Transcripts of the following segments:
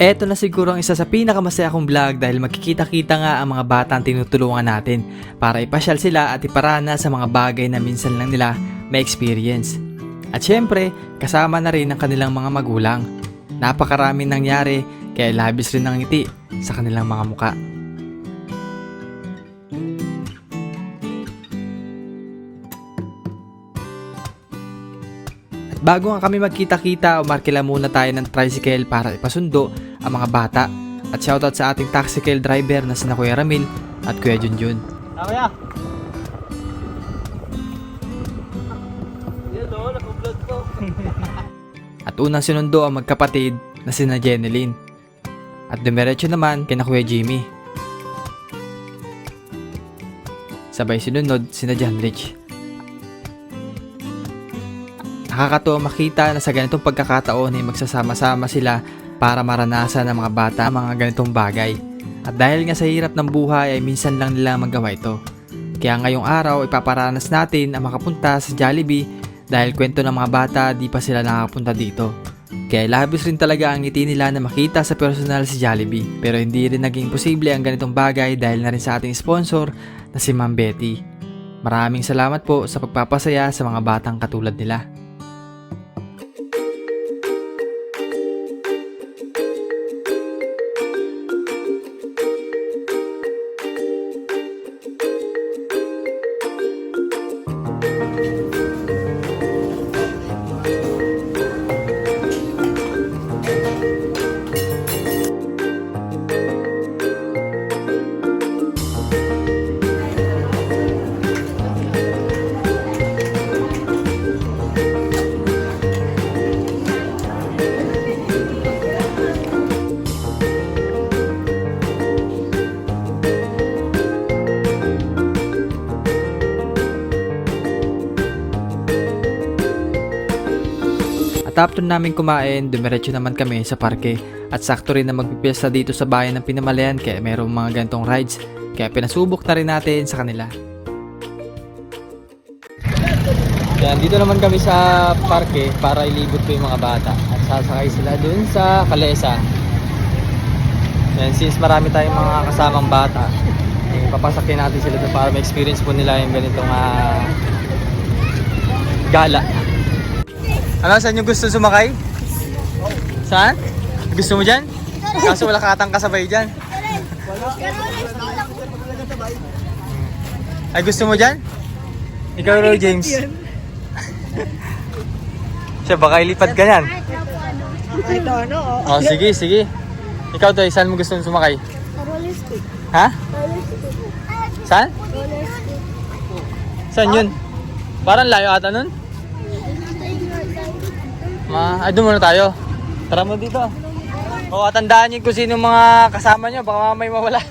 Eto na siguro ang isa sa pinakamasaya kong vlog dahil magkikita-kita nga ang mga batang tinutulungan natin para ipasyal sila at iparana sa mga bagay na minsan lang nila may experience. At syempre, kasama na rin ang kanilang mga magulang. Napakaraming nangyari kaya labis rin ang ngiti sa kanilang mga muka. Bago nga kami magkita-kita, umarkila muna tayo ng tricycle para ipasundo ang mga bata. At shoutout sa ating tricycle driver na sina Kuya Ramil at Kuya Junjun. Kuya! Yan o, naka-vlog ko. At unang sinundo ang magkapatid na sina Jeneline. At dumiretso naman kina Kuya Jimmy. Sabay sinunod sina John Rich. Nakakatuwa makita na sa ganitong pagkakataon ay magsasama-sama sila para maranasan ng mga bata ang mga ganitong bagay. At dahil nga sa hirap ng buhay ay minsan lang nila magawa ito. Kaya ngayong araw ipaparanas natin ang makapunta sa Jollibee dahil kwento ng mga bata di pa sila nakapunta dito. Kaya labis rin talaga ang ngiti nila na makita sa personal si Jollibee. Pero hindi rin naging posible ang ganitong bagay dahil na rin sa ating sponsor na si Ma'am Betty. Maraming salamat po sa pagpapasaya sa mga batang katulad nila. At after namin kumain, dumiretso naman kami sa parke. At sakto rin na magpipiyesta dito sa bayan ng Pinamalayan kaya mayroong mga gantong rides. Kaya pinasubok na rin natin sa kanila. Yan, dito naman kami sa parke para ilibot ko yung mga bata. At sasakay sila dun sa Kalesa. Yan, since marami tayong mga kasamang bata, papasakin natin sila dun para ma-experience po nila yung ganitong gala. Ano, saan yung gusto sumakay? Saan? Gusto mo dyan? Kaso wala katang kasabay dyan. Ay, gusto mo dyan? Ikaw, Roy James. Siya, baka ilipad ka yan. Ito ano, Oh, sige, sige. Ikaw, Toy, saan mo gusto sumakay? roller skate. Ha? Roller skate. Saan? Roller skate. Saan yun? Parang layo ata nun. Ay, doon muna tayo. Tara mo dito. O, tandaan niyo kung sino mga kasama niyo. Baka may mawala.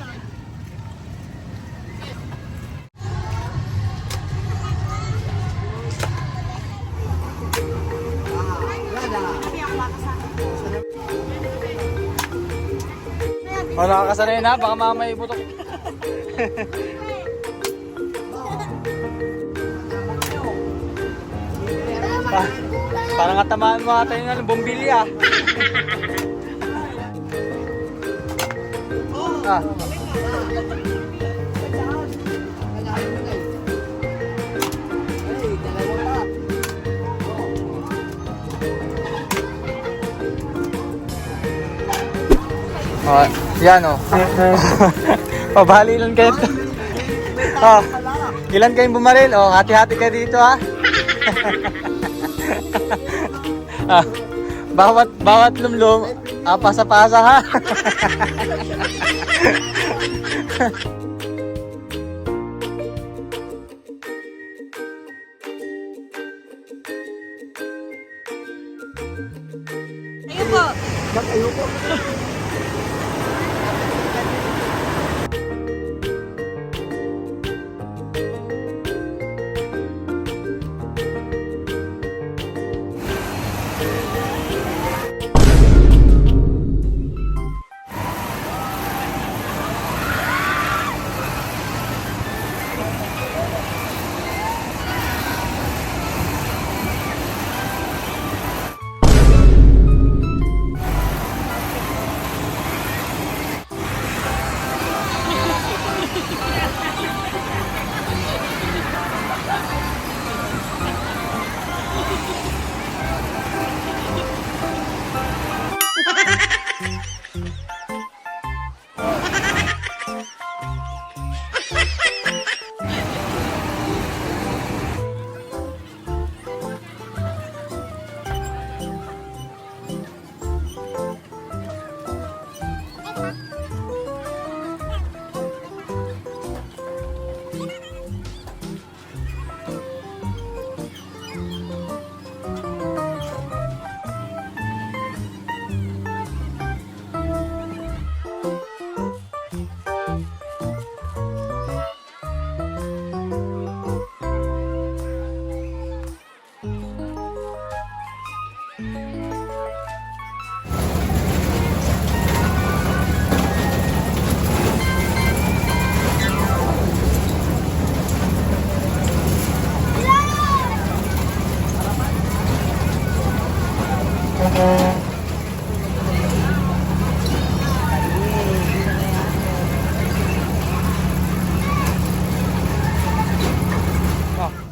O, nakakasanay na. Baka mamay butok. Parang katamaan mo ata yung bombilya. Ah. Oh, yan oh. Pabali lang kayo. Oh. Ilan kayong bumaril? Oh, hati-hati kayo dito ha. Ah, bawat lumlum, pasa-pasa ha. Ayoko. Oh,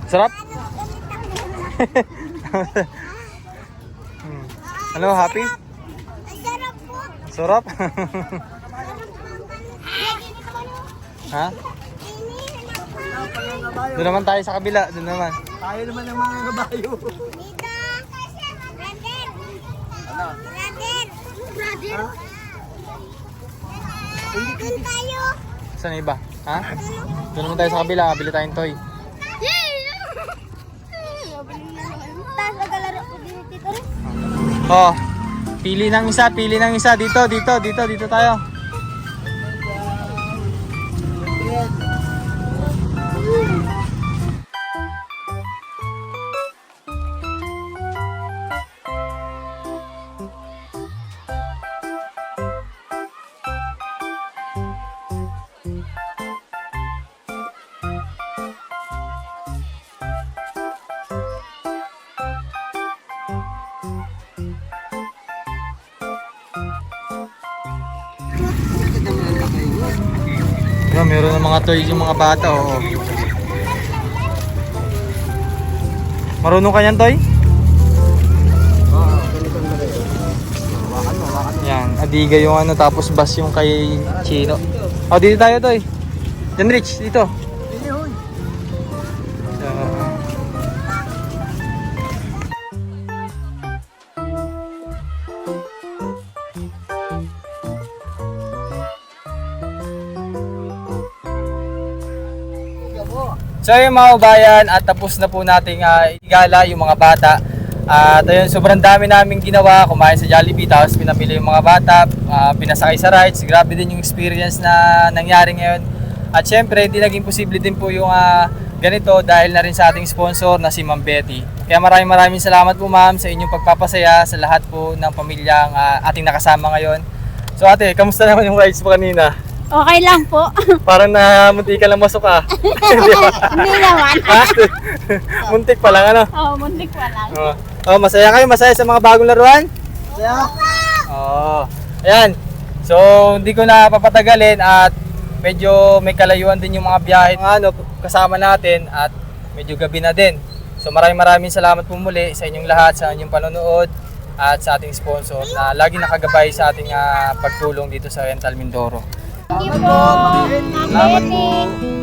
sarap? Ano, happy? Sarap po. Sarap? Ha? Doon naman tayo sa kabila, doon naman. Tayo naman ng mga kabayo. Dito. Brother. Brother. Tayo. Saan na iba? Ha? Doon naman tayo sa kabila, bili tayong toy. Tapos nagalaro ko din dito rin. Oh, pili ng isa, pili ng isa. Dito tayo. Yeah, meron ng mga toys yung mga bata, oo. Marunong ka niyan, Toy? Yan, adiga yung ano, tapos bus yung kay Chino. Oh, dito tayo, Toy. Diyan, Rich, dito. So yung mga kabayan, at tapos na po nating igala yung mga bata. At ayun, sobrang dami naming ginawa, kumain sa Jollibee, tapos pinamili yung mga bata, pinasakay sa rides. Grabe din yung experience na nangyari ngayon. At syempre, hindi naging posible din po yung ganito dahil na rin sa ating sponsor na si Ma'am Betty. Kaya maraming salamat po ma'am sa inyong pagpapasaya sa lahat po ng pamilyang ating nakasama ngayon. So ate, kamusta naman yung rides mo kanina? Okay lang po. Parang namunti ka lang masok ah. Hindi naman. Ha? Muntik pa lang ano? Oo, muntik pa lang. Oh, masaya kayo? Masaya sa mga bagong laruan? Yeah. Oo. Ayan. So, hindi ko na papatagalin at medyo may kalayuan din yung mga biyahe ano, kasama natin at medyo gabi na din. So, maraming salamat po muli sa inyong lahat, sa inyong panonood at sa ating sponsor na lagi nakagabay sa ating pagtulong dito sa Rental Mindoro. Thank you po. Salamat po.